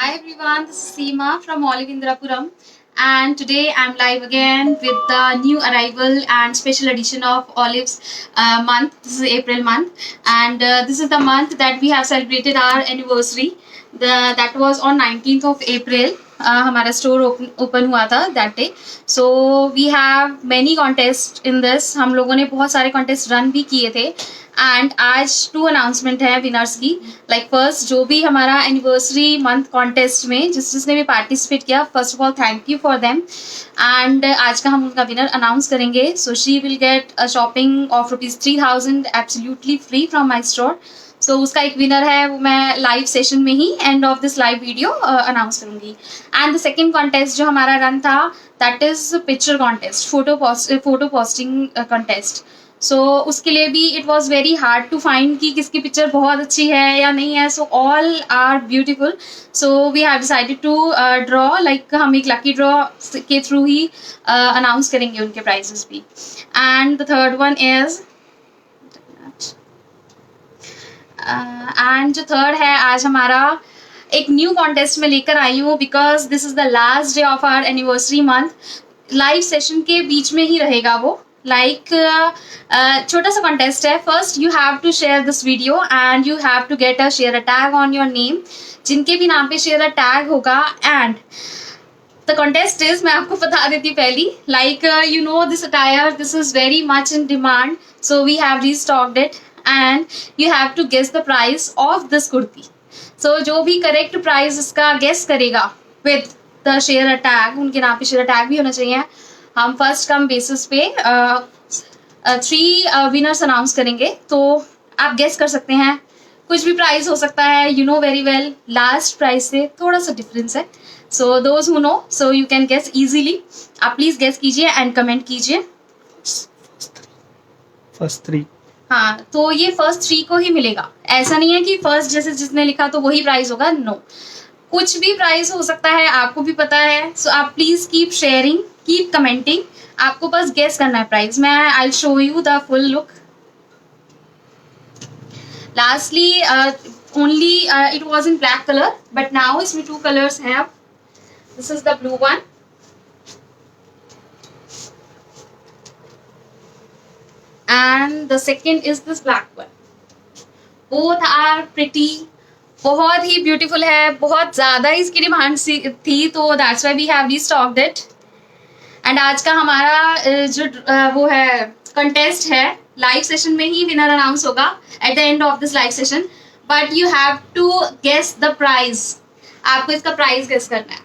Hi everyone, this is Seema from Olive Indrapuram, and today I'm live again with the new arrival and special edition of Olive's month. This is April month, and this is the month that we have celebrated our anniversary. That was on 19th of April. हमारा store open हुआ था that day. So we have many contest in this. हम लोगों ने बहुत सारे contest run भी किए थे एंड आज 2 अनाउंसमेंट है विनर्स की. लाइक फर्स्ट जो भी हमारा एनिवर्सरी मंथ कॉन्टेस्ट में जिसने भी पार्टिसिपेट किया, first of all thank you for them. And आज का हम उनका विनर अनाउंस करेंगे. So she will get a shopping of ₹3000 absolutely free from my store. So उसका एक विनर है, वो मैं लाइव सेशन में ही end of this live video announce करूंगी. एंड द सेकेंड कॉन्टेस्ट जो हमारा रन था that is picture contest, photo posting contest. So उसके लिए भी it was very hard to find कि किसकी पिक्चर बहुत अच्छी है या नहीं है. So all are beautiful. So we have decided to draw, like हम एक लकी ड्रॉ के थ्रू ही अनाउंस करेंगे उनके प्राइजेस भी. And the third one is and जो थर्ड है आज हमारा एक न्यू कॉन्टेस्ट में लेकर आई हूँ because this is the last day of our anniversary month. Live session के बीच में ही रहेगा वो. लाइक छोटा सा कॉन्टेस्ट है. First you have to share this video and you have to get a share a tag on your name. जिनके भी नाम पे शेयर अ टैग होगा. एंड द कॉन्टेस्ट इज, मैं आपको बता देती हूँ पहली, like you know this attire, this is very much in demand. So we have restocked it and you have to guess the price of this kurti. So जो भी correct price इसका guess करेगा with the share a tag, उनके नाम पे share a tag भी होना चाहिए. हम फर्स्ट कम बेसिस पे 3 विनर्स अनाउंस करेंगे. तो आप गेस कर सकते हैं, कुछ भी प्राइस हो सकता है. You know very well last price से थोड़ा सा डिफरेंस है. So those who know, so you can guess easily. आप प्लीज गेस कीजिए एंड कमेंट कीजिए. फर्स्ट 3. हाँ, तो ये फर्स्ट 3 को ही मिलेगा. ऐसा नहीं है कि फर्स्ट जैसे जिसने लिखा तो वही प्राइस होगा. नो, कुछ भी प्राइस हो सकता है, आपको भी पता है. सो आप please keep sharing, keep commenting. आपको बस गेस करना है प्राइस. मैं I show you the full look. Lastly only it was in black colour but now इसमें 2 कलर्स हैं. अब this is the blue one and the second is this black one. Both are pretty. बहुत ही beautiful है. बहुत ज़्यादा इसकी demand थी तो that's why we have restocked it. And आज का हमारा जो वो है कंटेस्ट है, लाइव सेशन में ही विनर अनाउंस होगा at the end of this live session. But you have to guess the price. आपको इसका प्राइस गेस करना है.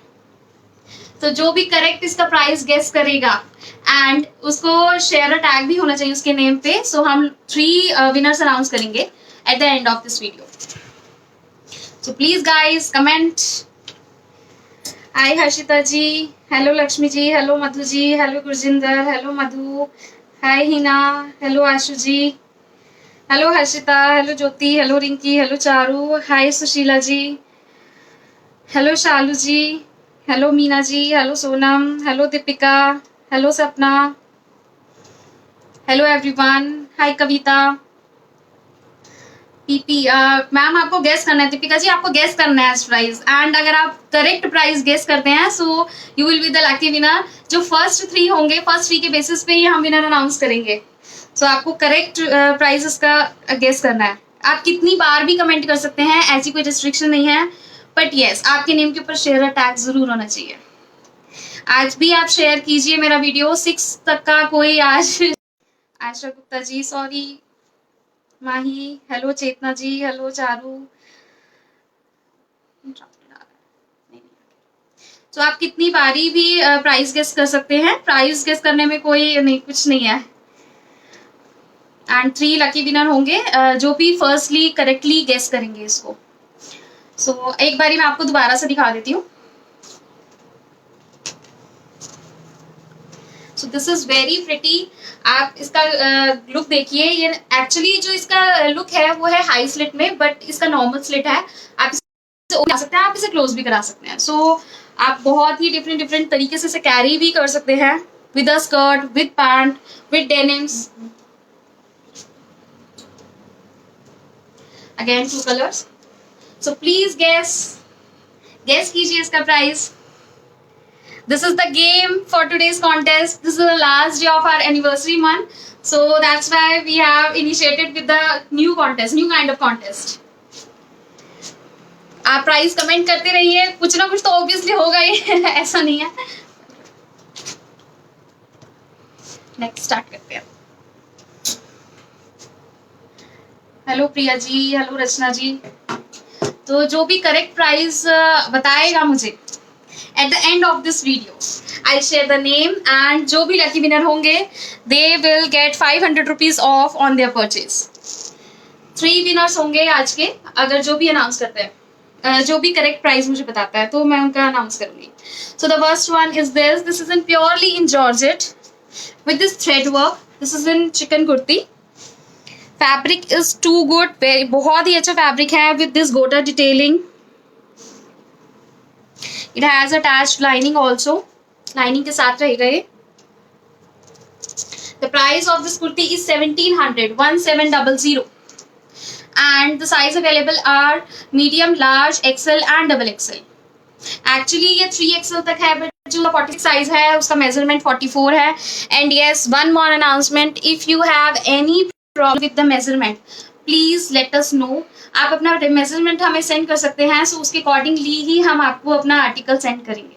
तो जो भी करेक्ट इसका प्राइस गेस करेगा एंड उसको शेयर अ टैग भी होना चाहिए उसके नेम पे. सो हम 3 विनर्स अनाउंस करेंगे at the end of this video. So please guys comment. Hi Harshita ji, hello Lakshmi ji, hello Madhu ji, hello Gurjinder, hello Madhu, hi Hina, hello Ashu ji, hello Harshita, hello Jyoti, hello Rinki, hello Charu, hi Sushila ji, hello Shalu ji, hello Meena ji, hello Sonam, hello Deepika, hello सपना, hello everyone, हाय कविता. PP ma'am आपको guess करना है. दीपिका जी आपको guess करना है price. And अगर आप correct price guess करते हैं सो you will be the lucky winner. जो फर्स्ट 3 होंगे, फर्स्ट 3 के बेसिस पे ही हम विनर अनाउंस करेंगे. सो आपको करेक्ट प्राइस का गेस करना है. आप कितनी बार भी कमेंट कर सकते हैं, ऐसी कोई रिस्ट्रिक्शन नहीं है. बट येस, आपके नेम के ऊपर शेयर टैग जरूर होना चाहिए. आज भी आप शेयर कीजिए मेरा वीडियो. 6 तक का कोई आज. आशा गुप्ता जी, सॉरी. माही, हेलो चेतना जी, हेलो चारू. तो आप कितनी बारी भी प्राइस गेस कर सकते हैं. प्राइस गेस करने में कोई नहीं, कुछ नहीं है. एंड 3 लकी विनर होंगे जो भी फर्स्टली करेक्टली गेस करेंगे इसको. सो एक बारी मैं आपको दोबारा से दिखा देती हूँ. So this is very pretty. आप इसका लुक देखिए. ये एक्चुअली जो इसका लुक है वो है हाई स्लिट में, बट इसका नॉर्मल स्लिट है. आप इसे ओपन कर सकते हैं, आप इसे क्लोज भी करा सकते हैं. सो आप बहुत ही डिफरेंट तरीके से इसे कैरी भी कर सकते हैं with a skirt, with pant, with denims. Again 2 colours. So please guess कीजिए इसका price. This is the game for today's contest. This is the last day of our anniversary month. So that's why we have initiated with the new contest, new kind of contest. आप price comment करते रहिए, कुछ ना कुछ तो obviously होगा ही. ऐसा नहीं है. नेक्स्ट स्टार्ट करते हैं. हेलो प्रिया जी, हेलो रचना जी. तो जो भी करेक्ट प्राइस बताएगा मुझे at the end of this video, I'll share the name and जो भी लकी विनर होंगे they will get 500 rupees off on their purchase. 3 winners होंगे आज के, अगर जो भी अनाउंस करते हैं, जो भी करेक्ट प्राइस मुझे बताता है तो मैं उनका अनाउंस करूंगी. So the first one is this is in purely in georgette with this thread work. This is in chicken kurti. Fabric is too good, very बहुत ही अच्छा फैब्रिक है with this gota detailing. It has attached lining also. Lining के साथ रहेगा ये. The price of this kurti is 1700 and the size available are medium, large, XL and double XL. Actually ये 3XL तक है, but जो 46 size है उसका measurement 44 है. And yes, one more announcement. If you have any problem with the measurement, please let us know. आप अपना measurement हमें सेंड कर सकते हैं, सो उसके अकॉर्डिंगली ही हम आपको अपना आर्टिकल सेंड करेंगे.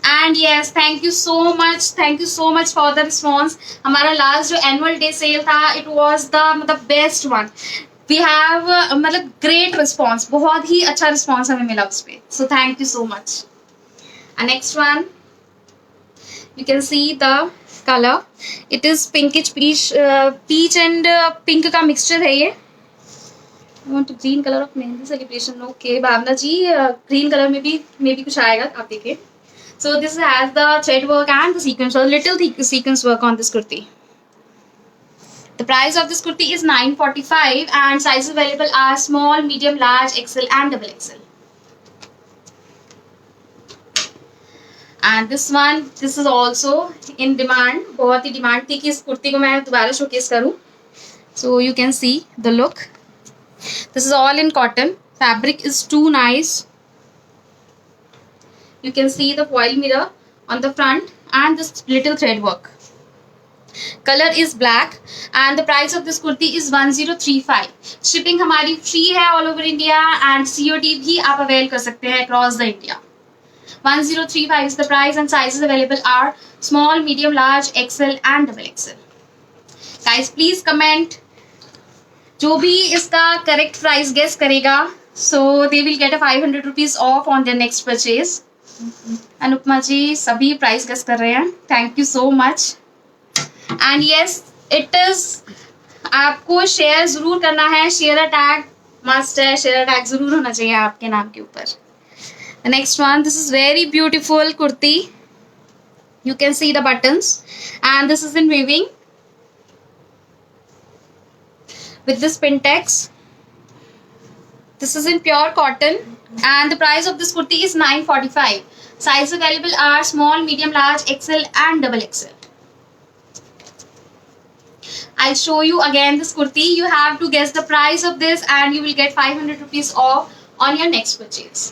And yes, thank you so much for the response. हमारा लास्ट जो एनुअल डे सेल था, it was the best one. We have मतलब ग्रेट रिस्पॉन्स, बहुत ही अच्छा रिस्पॉन्स हमें मिला उस पर. So thank you so much. Next one, you can see the color. It is pinkish peach and pink का mixture है ये. I want green color of mehndi celebration. Okay, Bhavna ji, green color में भी कुछ आएगा, आप देखिए. So this has the thread work and the sequence, or little sequence work on this kurti. The price of this kurti is 945 and sizes available are small, medium, large, XL and double XL. And this is also in demand. बहुत ही demand थी कि इस कुर्ती को मैं दोबारा showcase करूं. So you can see the look. This is all in cotton. Fabric is too nice. You can see the foil mirror on the front and this little thread work. Color is black and the price of this kurti is 1035. Shipping हमारी free है all over India and COD भी आप avail कर सकते हैं across the India. 1035 is the price and sizes available are small, medium, large, XL and double XL. Guys, please comment. जो भी इसका correct price guess करेगा, so they will get a 500 rupees off on their next purchase. Anupama जी सभी price guess कर रहे हैं. Thank you so much. And yes, it is आपको share जरूर करना है. Share a tag must है. Share a tag जरूर होना चाहिए आपके नाम के ऊपर. The next one, this is very beautiful kurti. You can see the buttons and this is in weaving with this pintex. This is in pure cotton and the price of this kurti is 945. Size available are small, medium, large, XL and double XL. I'll show you again this kurti. You have to guess the price of this and you will get 500 rupees off on your next purchase.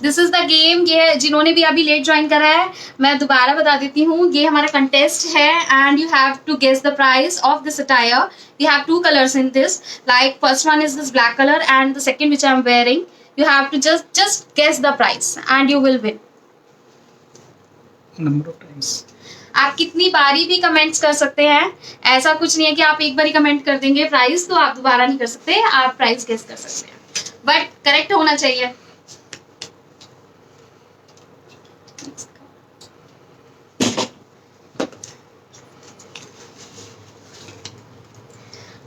This is the game. ये जिन्होंने भी अभी late join करा है, मैं दोबारा बता देती हूँ, ये हमारा कंटेस्ट है and you have to guess the price of this attire. We have 2 colors in this. Like first one is this black color and the second which I am wearing. You have to just guess the price and you will win. Number of times. आप कितनी बारी भी comments कर सकते हैं. ऐसा कुछ नहीं है कि आप एक बार ही कमेंट कर देंगे प्राइस तो आप दोबारा नहीं कर सकते. आप प्राइस गेस कर सकते हैं, बट करेक्ट होना चाहिए.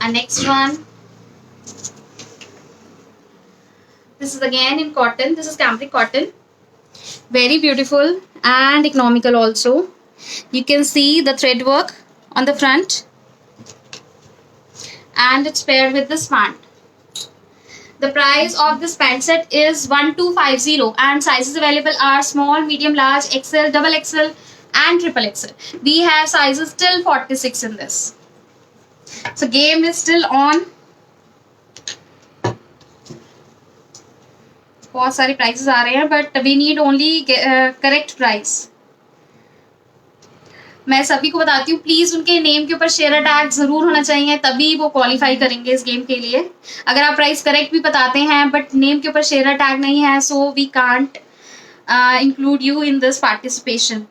And next one, this is again in cotton. This is cambric cotton, very beautiful and economical also. You can see the thread work on the front and it's paired with this pant. The price of this pant set is 1250 and sizes available are small, medium, large, XL, double XL and triple XL. We have sizes till 46 in this. So game is still on. बहुत सारे prices आ रहे हैं, but we need only correct price. मैं सभी को बताती हूँ, प्लीज उनके नेम के ऊपर शेयर टैग जरूर होना चाहिए, तभी वो क्वालिफाई करेंगे इस गेम के लिए। अगर आप प्राइस करेक्ट भी बताते हैं बट नेम के ऊपर शेयर टैग नहीं है, so we can't include you in this participation.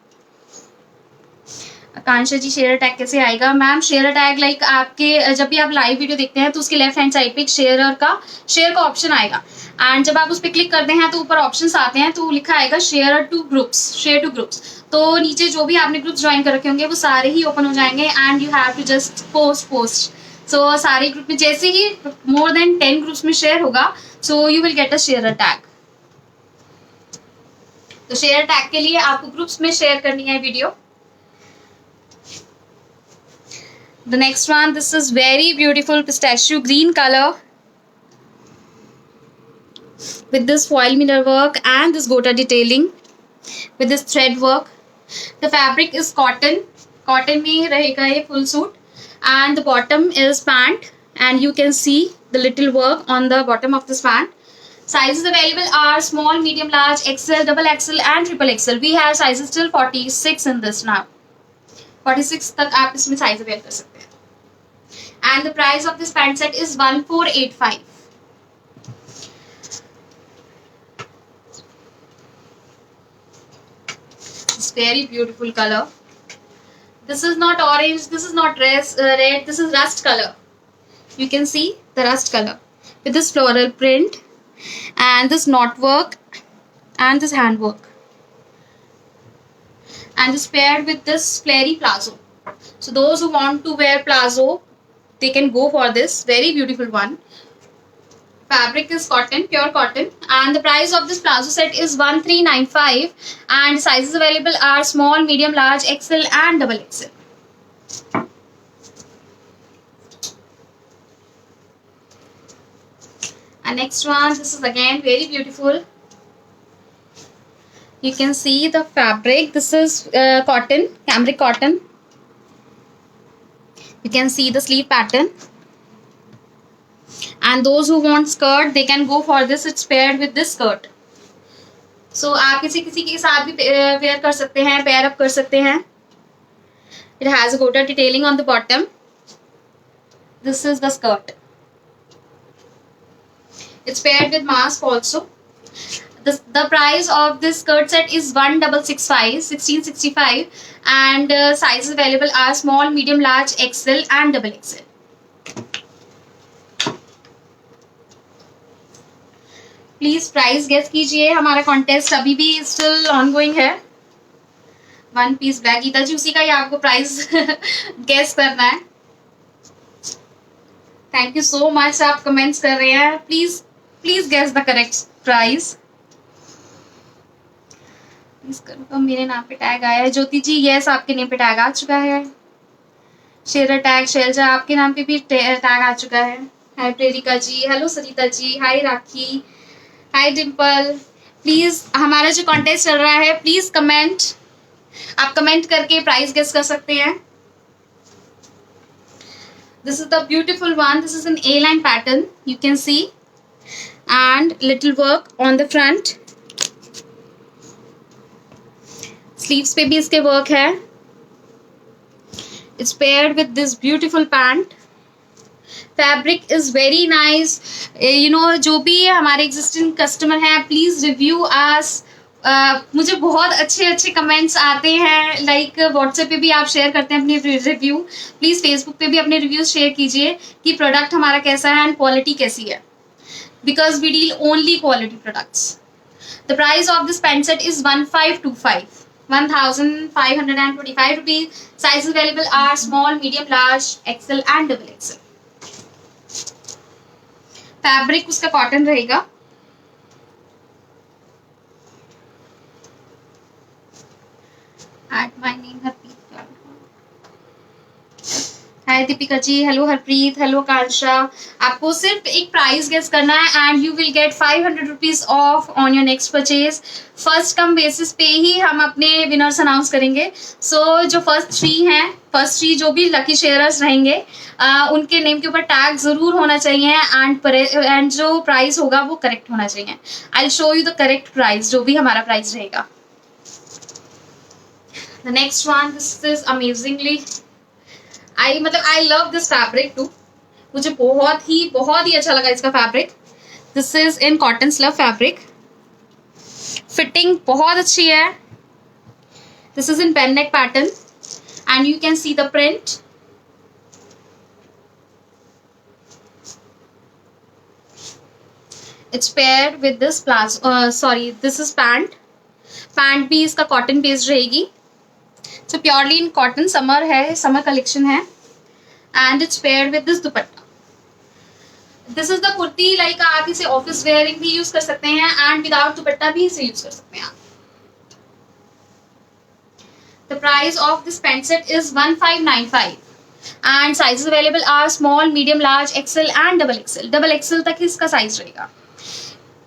Akanksha ji, share tag कैसे आएगा? मैम शेयर टैग लाइक आपके जब भी आप लाइव वीडियो देखते हैं तो उसके लेफ्ट हैंड साइड पे एक शेयर का ऑप्शन आएगा, एंड जब आप उस पर क्लिक करते हैं तो ऊपर ऑप्शंस आते हैं, तो लिखा आएगा शेयर टू ग्रुप्स। तो नीचे जो भी आपने ग्रुप्स ज्वाइन कर रखे होंगे वो सारे ही ओपन हो जाएंगे, and you have to just post. So सारे ग्रुप में जैसे ही मोर देन 10 ग्रुप्स में शेयर होगा, so you will get a share tag. तो शेयर टैग के लिए आपको ग्रुप्स में शेयर करनी है video. The next one, this is very beautiful pistachio green color with this foil mirror work and this gota detailing with this thread work. The fabric is cotton में रहेगा ये full suit, and the bottom is pant, and you can see the little work on the bottom of this pant. Sizes available are small, medium, large, XL, double XL and triple XL. We have sizes till 46 in this now. 46 तक आप इसमें size avail कर सकते हैं। And the price of this pant set is 1485. It's very beautiful color. This is not orange, this is not red, this is rust color. You can see the rust color with this floral print and this knot work and this hand work, and is paired with this flary plazo. So those who want to wear plazo, they can go for this very beautiful one. Fabric is cotton, pure cotton, and the price of this plazo set is 1395, and sizes available are small, medium, large, XL and double XL. And next one, this is again very beautiful. You can see the fabric. This is cotton, cambric cotton. You can see the sleeve pattern. And those who want skirt, they can go for this. It's paired with this skirt. So आप किसी के साथ भी wear कर सकते हैं, pair up कर सकते हैं. It has a gota detailing on the bottom. This is the skirt. It's paired with mask also. The price of this skirt set is 1665, and sizes available are small, medium, large, XL and double XL. Please price guess कीजिए, हमारा contest अभी भी still ongoing है। One piece black, Geeta ji उसी का ही आपको price guess करना है। थैंक यू सो मच, आप कमेंट्स कर रहे हैं। Please guess the correct price. तो मेरे नाम पे टैग आया है। ज्योति जी यस, आपके नेम पे टैग आ चुका है। शेयर टैग शैलजा, आपके नाम पे भी टैग आ चुका है। Hi Prerika ji, hello Sarita ji, hi Rakhi, hi Dimple. Please हमारा जो कॉन्टेस्ट चल रहा है, प्लीज कमेंट, आप कमेंट करके प्राइस गेस कर सकते हैं। This is the beautiful one. This is an A line pattern, you can see, and little work on the front. Sleeves पे भी इसके वर्क है। It's paired with this beautiful pant. Fabric is very nice. You know, जो भी हमारे existing customer हैं, please review आस। मुझे बहुत अच्छे कमेंट्स आते हैं, लाइक व्हाट्सएप पे भी आप शेयर करते हैं अपने रिव्यू। प्लीज फेसबुक पे भी अपने रिव्यूज शेयर कीजिए कि प्रोडक्ट हमारा कैसा है एंड क्वालिटी कैसी है, because we deal only quality products. The price of this pant set is 1525, 1525 rupees. Sizes available are small, medium, large, XL and double XL. Fabric उसका कॉटन रहेगा। Add my name, Harpreet. Hi Deepika ji, hello Harpreet, hello Kansha. आपको सिर्फ एक price guess करना है and you will get 500 rupees off on your next purchase. First come basis पे ही हम अपने विनर्स अनाउंस करेंगे। सो जो फर्स्ट थ्री जो भी लकी शेयरर्स रहेंगे उनके नेम के ऊपर टैग जरूर होना चाहिए एंड जो प्राइस होगा वो करेक्ट होना चाहिए। I will show you the correct price, जो भी हमारा प्राइस रहेगा। The next one, this is amazingly, I love this fabric too. मुझे बहुत ही अच्छा लगा इसका fabric. This is in cotton slub fabric. Fitting बहुत अच्छी है। This is in pen neck pattern and you can see the print. It's paired with this this is pant. Pant भी इसका कॉटन बेस्ड रहेगी। So purely in cotton, summer collection है and it's paired with this dupatta. This is the kurti, like आप इसे office wearing भी use कर सकते हैं and विदाउट दुपट्टा भी इसे यूज कर सकते हैं आप। The price of this pant set is 1595 and sizes available are small, medium, large, XL and double XL। Double XL तक इसका साइज रहेगा।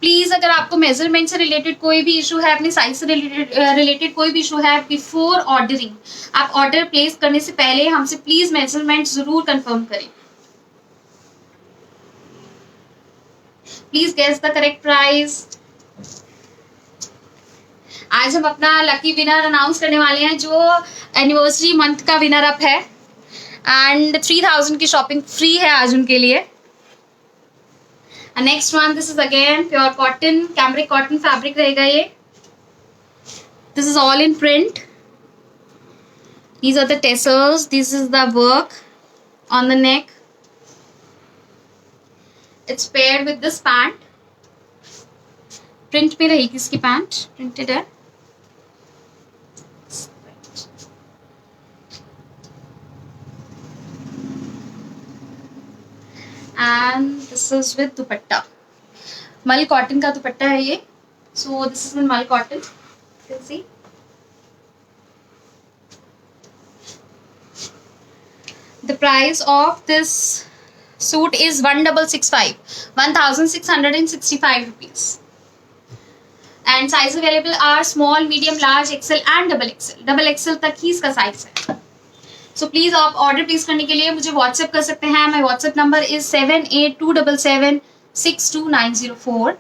प्लीज अगर आपको मेजरमेंट से रिलेटेड कोई भी इशू है, अपने साइज से रिलेटेड कोई भी इशू है, बिफोर ऑर्डरिंग, आप ऑर्डर प्लेस करने से पहले हमसे प्लीज मेजरमेंट जरूर कंफर्म करें। Please guess the correct price. आज हम अपना लकी विनर अनाउंस करने वाले हैं जो एनिवर्सरी मंथ का विनर अप है एंड 3000 की शॉपिंग फ्री है आज उनके लिए। Next one, this is again pure cotton, cambric cotton fabric रहेगा ये। This is all in print. These are the tassels, this is the work on the neck. It's paired with this pant. Print में रहेगी इसकी pant, printed है। And this is with dupatta, mul cotton का दुपट्टा है ये। So this is in मल cotton, you can see। The price of this suit is 1665 rupees and size available are small, medium, large, XL and double XL। Double XL तक ही इसका size है। So please आप order place करने के लिए मुझे WhatsApp कर सकते हैं। My WhatsApp number is 7827762904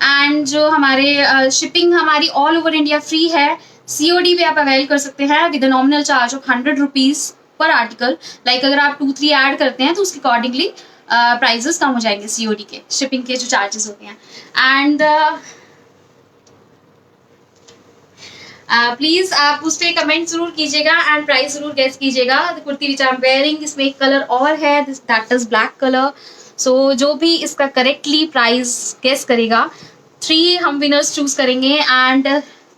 and जो हमारे शिपिंग हमारी ऑल ओवर इंडिया फ्री है। COD पे आप अवेल कर सकते हैं with nominal charge of 100 rupees per article. Like अगर आप 2-3 ऐड करते हैं तो उसके अकॉर्डिंगली प्राइजेस कम हो जाएंगे COD के, शिपिंग के जो चार्जेस होते हैं। एंड प्लीज आप उस पर कमेंट जरूर कीजिएगा एंड प्राइस जरूर गेस कीजिएगा। The kurti which I am wearing, इसमें एक कलर और है, दैट इज ब्लैक कलर। सो जो भी इसका करेक्टली प्राइस गेस करेगा, 3 हम विनर्स चूज करेंगे एंड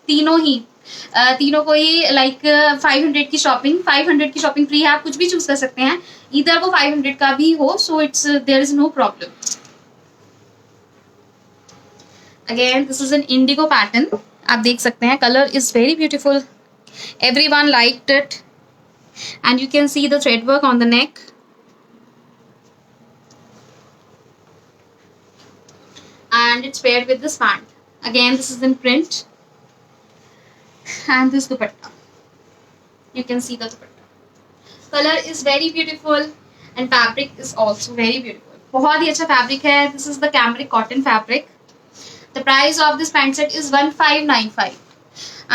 तीनों को ही लाइक 500 की शॉपिंग फ्री है। आप कुछ भी चूज कर सकते हैं, इधर वो 500 का भी हो, so it's there is no problem. Again this is an indigo pattern, आप देख सकते हैं। Colour is very beautiful, everyone liked it and you can see the thread work on the neck and it's paired with this pant. Again this is in print and this dupatta, you can see the dupatta. Color is very beautiful and fabric is also very beautiful, बहुत ही अच्छा fabric है। This is the cambric cotton fabric. The price of this pant set is 1595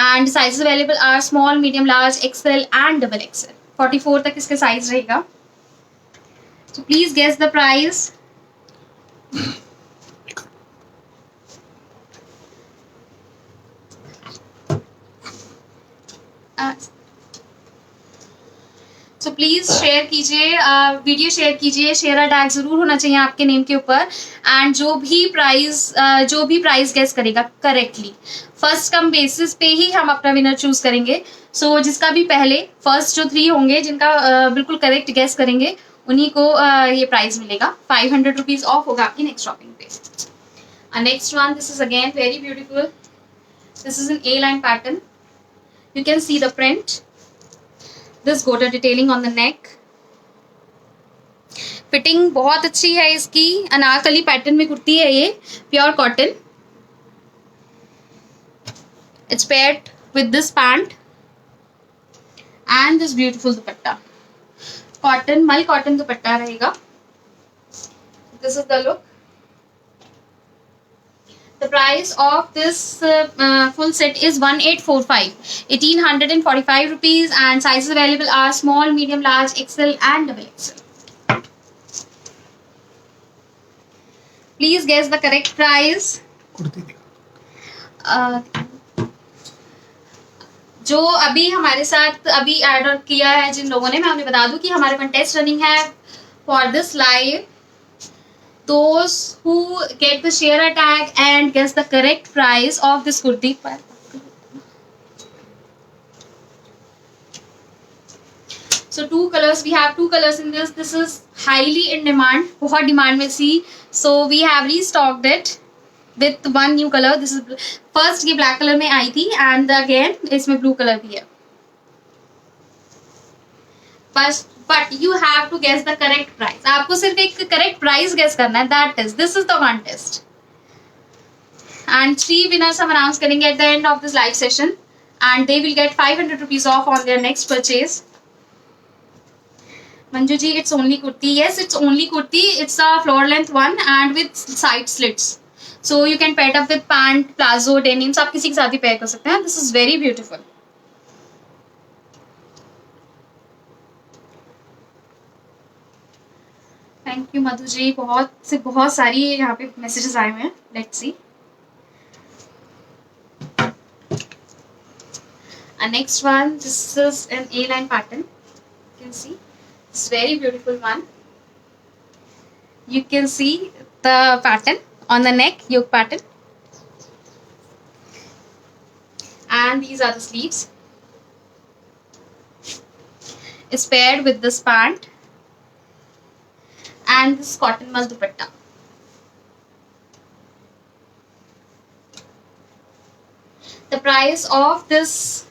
and sizes available are small, medium, large, XL and double XL। 44 तक इसका size रहेगा। So please guess the price। So please share कीजिए, video share कीजिए, share tag जरूर होना चाहिए आपके name के ऊपर। एंड जो भी प्राइस गेस करेगा करेक्टली, फर्स्ट कम बेसिस पे ही हम अपना विनर चूज करेंगे। सो जिसका भी पहले फर्स्ट जो 3 होंगे जिनका बिल्कुल करेक्ट गेस करेंगे उन्हीं को ये प्राइस मिलेगा। 500 रुपीज ऑफ होगा आपकी नेक्स्ट शॉपिंग पे। Next one, this is again very beautiful. This is N A-line pattern, you can see the print, this gold detailing on the neck fitting बहुत अच्छी है इसकी, अनारकली पैटर्न में कुर्ती है ये, pure cotton. It's paired with this pant and this beautiful dupatta. Cotton, मल cotton दुपट्टा रहेगा. This is the look. The price of this full set is 1845, 1845 rupees, and sizes available are small, medium, large, XL and double XL. Please guess the correct price. जो अभी हमारे साथ अभी add on किया है जिन लोगों ने, मैं उन्हें बता दूं कि हमारा कंटेस्ट रनिंग है for this live. Those who get the share tag and guess the correct price of this kurti. So two colors, we have two colors in this. This is highly in demand, बहुत demand में सी. So we have restocked it with one new color. This is first ये black color में आई थी and again इसमें blue color भी है. But you have to guess the correct price. आपको सिर्फ एक correct price guess करना है. That is, this is the contest. And 3 winners हम announce करेंगे at the end of this live session, and they will get 500 rupees off on their next purchase. Manju ji, it's only kurti. Yes, it's only kurti. It's a floor length one and with side slits. So you can pair it up with pant, plazo, denim. आप किसी के साथ भी pair कर सकते हैं. This is very beautiful. Thank you Madhu ji, बहुत सारी यहाँ पे मैसेजेस आए हुए हैं. Let's see. Next one, this is an A line pattern. You can see it's very beautiful one. You can see the pattern on the neck, yoke pattern, and these are the sleeves. It's paired with this pant and this cotton mal dupatta. The price of this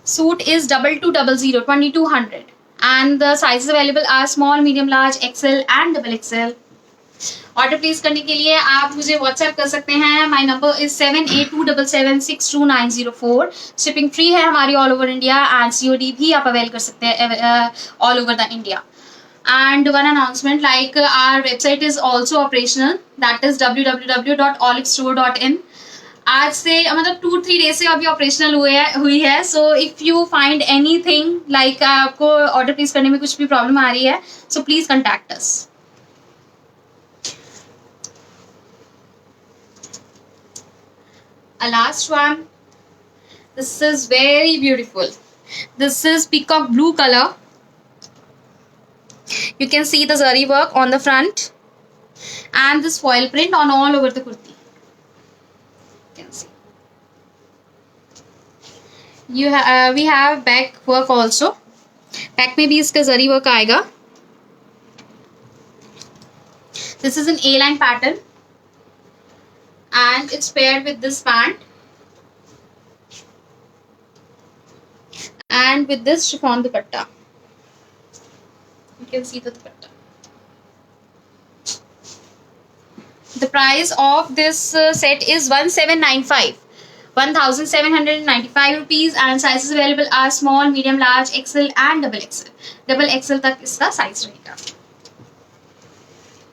suit is 2200, 2200, and the sizes available are small, medium, large, XL and double XL. Order place करने के लिए आप मुझे WhatsApp कर सकते हैं. My number is 7827762904. Shipping free है हमारी all over India and COD भी आप अवेल कर सकते हैं all over the India. And one announcement, like our website is also operational, that is www.olivestore.in. आज से मतलब 2-3 डेज से अभी ऑपरेशनल हुई है. So if you find anything like आपको ऑर्डर प्लेस करने में कुछ भी प्रॉब्लम आ रही है, so please contact us. A last one. This is very beautiful. This is peacock blue color. You can see the zari work on the front and this foil print on all over the kurti. You can see. We have back work also. Back में भी इसका zari work आएगा. This is an A-line pattern and it's paired with this pant and with this chiffon dupatta. You can see the dupatta. The price of this set is 1795, 1795 rupees, and sizes available are small, medium, large, XL and double XL. Double XL तक इसका size रहेगा.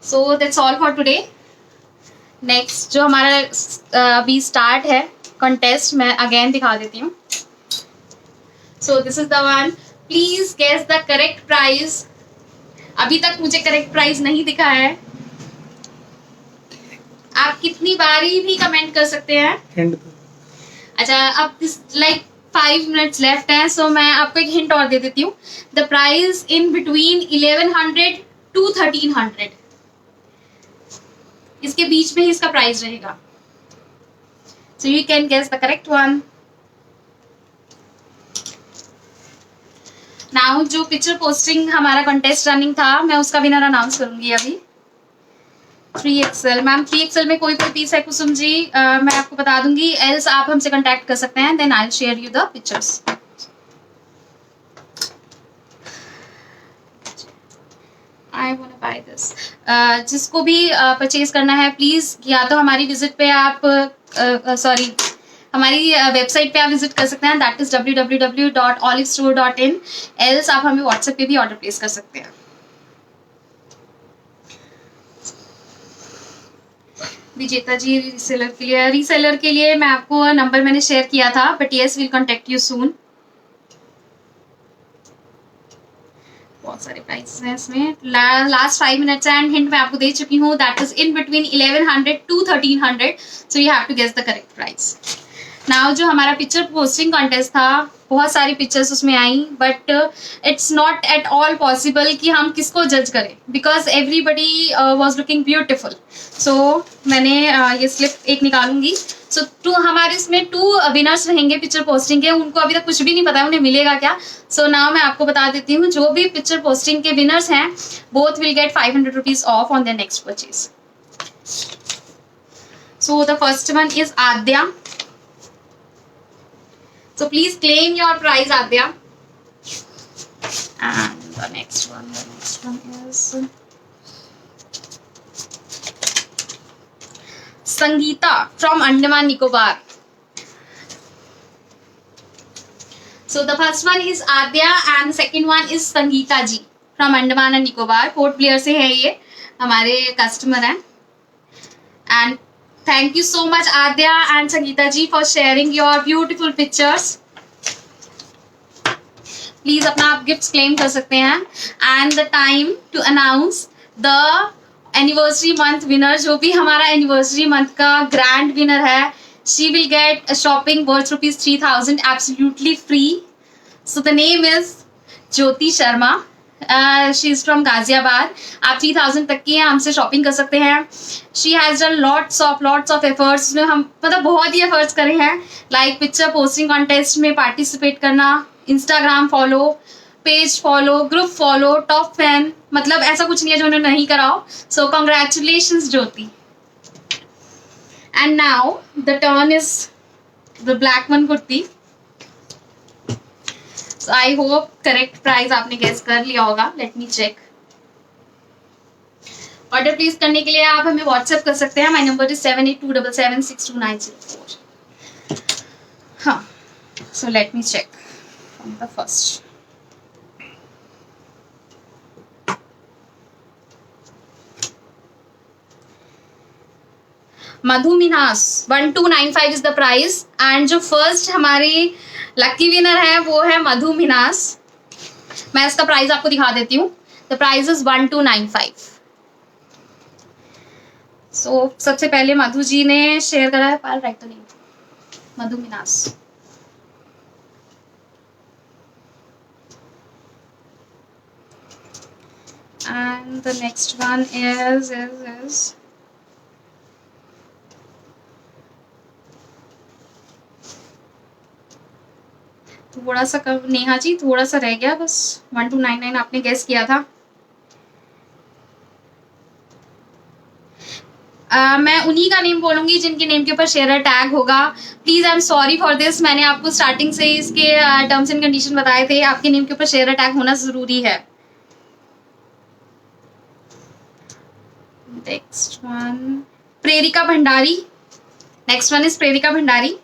So that's all for today. Next जो हमारा अभी start है contest, मैं again दिखा देती हूँ. So this is the one. Please guess the correct price. अभी तक मुझे करेक्ट प्राइस नहीं दिखा है. आप कितनी बारी भी कमेंट कर सकते हैं. अच्छा, अब लाइक 5 minutes लेफ्ट है, सो मैं आपको एक हिंट और दे देती हूँ. The price in between 1100 to 1300, इसके बीच में ही इसका प्राइस रहेगा. So you can guess the correct one. Now जो पिक्चर पोस्टिंग हमारा कंटेस्ट रनिंग था, मैं उसका विनर अनाउंस करूंगी अभी. 3XL मैम, 3XL में कोई पीस है कुसुम जी, मैं आपको बता दूंगी, एल्स आप हमसे कांटेक्ट कर सकते हैं. Then I will share you the pictures. I want to buy this. जिसको भी परचेज करना है प्लीज या तो हमारी विजिट पे आप सॉरी हमारी वेबसाइट पे आप विजिट कर सकते हैं, दैट इज www.olivestore.in, एल्स आप हमें व्हाट्सएप पे भी ऑर्डर प्लेस कर सकते हैं। विजेता जी रीसेलर के लिए मैं आपको नंबर मैंने शेयर किया था, but yes will contact you soon. बहुत सारे प्राइसेस हैं इसमें, लास्ट 5 मिनट्स एंड हिंट मैं आपको दे चुकी हूँ, that is in between 1100 to 1300, so you have to guess the correct price. Now जो हमारा पिक्चर पोस्टिंग कॉन्टेस्ट था, बहुत सारी पिक्चर्स उसमें आई, but it's not at all possible कि हम किसको जज करें, because everybody was looking beautiful. So मैंने ये स्लिप एक निकालूंगी। सो हमारे इसमें 2 विनर्स रहेंगे पिक्चर पोस्टिंग के, उनको अभी तक कुछ भी नहीं पता है उन्हें मिलेगा क्या। सो नाउ मैं आपको बता देती हूँ, जो भी पिक्चर पोस्टिंग के विनर्स हैं both will get 500 rupees off on their next purchase. So the first one is Aadya, so please claim your prize, Adya. And the next one is Sangeeta from Andaman Nicobar. So the first one is Adya and the second one is Sangeeta ji from Andaman and Nicobar. Port Blair से है ये, हमारे customer हैं। And thank you so much Adya and Sangeeta ji for sharing your beautiful pictures. Please अपना आप gifts claim कर सकते हैं। And the time to announce the anniversary month winner, जो भी हमारा एनिवर्सरी मंथ का ग्रैंड विनर है, she will get shopping worth ₹3000 absolutely free. So the name is Jyoti Sharma, she is from Ghaziabad. आप 3000 तक की हमसे शॉपिंग कर सकते हैं। She has done lots of efforts, हम मतलब बहुत ही एफर्ट्स करे हैं, लाइक पिक्चर पोस्टिंग कॉन्टेस्ट में पार्टिसिपेट करना, Instagram follow, page follow, group follow, top fan, मतलब ऐसा कुछ नहीं है जो उन्होंने नहीं करा हो। So congratulations Jyoti. And now the turn is the black one kurti. So I hope correct price आपने गेस कर लिया होगा। Let me check. Order place करने के लिए आप हमें व्हाट्सएप कर सकते हैं। My number is 7827762904। हाँ, so let me check from the first. Madhu Meenas 1295 is the price, and जो फर्स्ट हमारी लकी विनर है वो है मधु मिनास। मैं इसका प्राइस आपको दिखा देती हूँ। The price is 1295। सो सबसे पहले मधु जी ने शेयर करा है, पाल राइट तो नहीं, मधु Manas. And the next one is थोड़ा सा नेहा जी थोड़ा सा रह गया बस। 1299 आपने गेस किया था। मैं उन्हीं का नेम बोलूंगी जिनके नेम के ऊपर शेयर टैग होगा। Please I am sorry for this, मैंने आपको स्टार्टिंग से ही इसके टर्म्स एंड कंडीशन बताए थे, आपके नेम के ऊपर शेयर टैग होना जरूरी है। Next one Prerika Bhandari. Next one is Prerika Bhandari.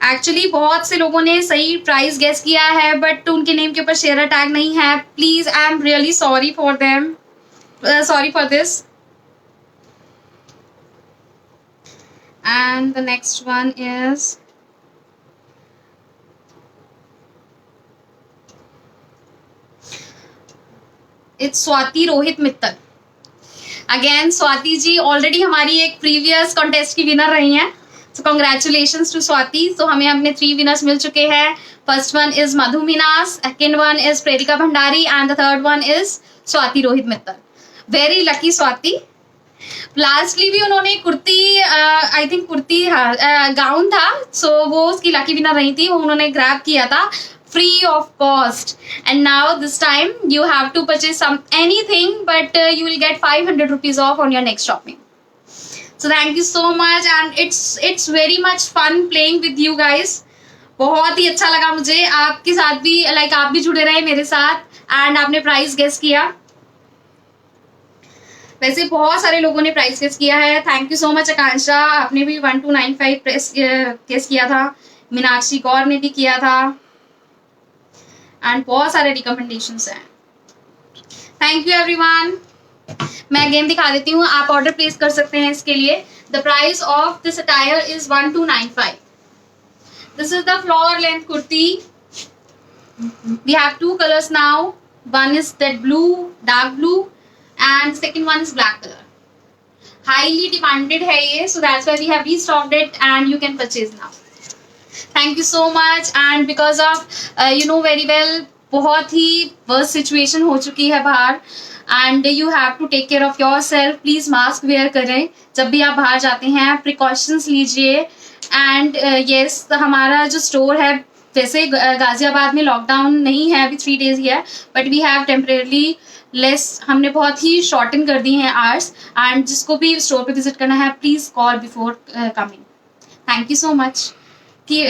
Actually बहुत से लोगों ने सही प्राइस गेस किया है, बट उनके नेम के ऊपर शेयर टैग नहीं है। Please I am really sorry for them, sorry for this. And the next one is it's Swati Rohit Mittal. Again Swati ji already हमारी एक प्रीवियस कॉन्टेस्ट की विनर रही हैं, so congratulations to Swati. So हमें अपने 3 विनर्स मिल चुके हैं। First one is Madhu Meenas, second one is Prerika Bhandari and the third one is Swati Rohit Mittal. Very lucky Swati. Lastly भी उन्होंने kurti, I think kurti gown था, सो वो उसकी लकी विनर रही थी, वो उन्होंने ग्रैब किया था free of cost, and now this time you have to purchase anything, but you will get 500 rupees off on your next shopping. So thank you so much, and it's very much fun playing with you guys. बहुत ही अच्छा लगा मुझे आपके साथ भी, like आप भी जुड़े रहे मेरे साथ एंड आपने प्राइस गेस किया। वैसे बहुत सारे लोगों ने प्राइस गेस किया है। थैंक यू सो मच आकांक्षा, आपने भी 1295 प्रेस गेस किया था। मीनाक्षी कौर ने भी किया था एंड बहुत सारे रिकमेंडेशंस हैं। Thank you everyone. मैं अगेन दिखा देती हूँ, आप ऑर्डर प्लेस कर सकते हैं इसके लिए। The price of this attire is 1295। This is the floor length kurti. We have two colors now. One is that blue, dark blue, and second one is black color. Highly demanded है ये, so that's why we have restocked it and you can purchase now. Thank you so much. And because of you know very well, बहुत ही worst situation हो चुकी है बाहर and you have to take care of yourself. Please mask wear करें जब भी आप बाहर जाते हैं, precautions लीजिए। and yes, हमारा जो store है, वैसे गाजियाबाद में लॉकडाउन नहीं है, अभी 3 days ही है, but we have temporarily less, हमने बहुत ही शॉर्टन कर दी हैं आवर्स। एंड जिसको भी स्टोर पे विजिट करना है, please call before coming. Thank you so much कि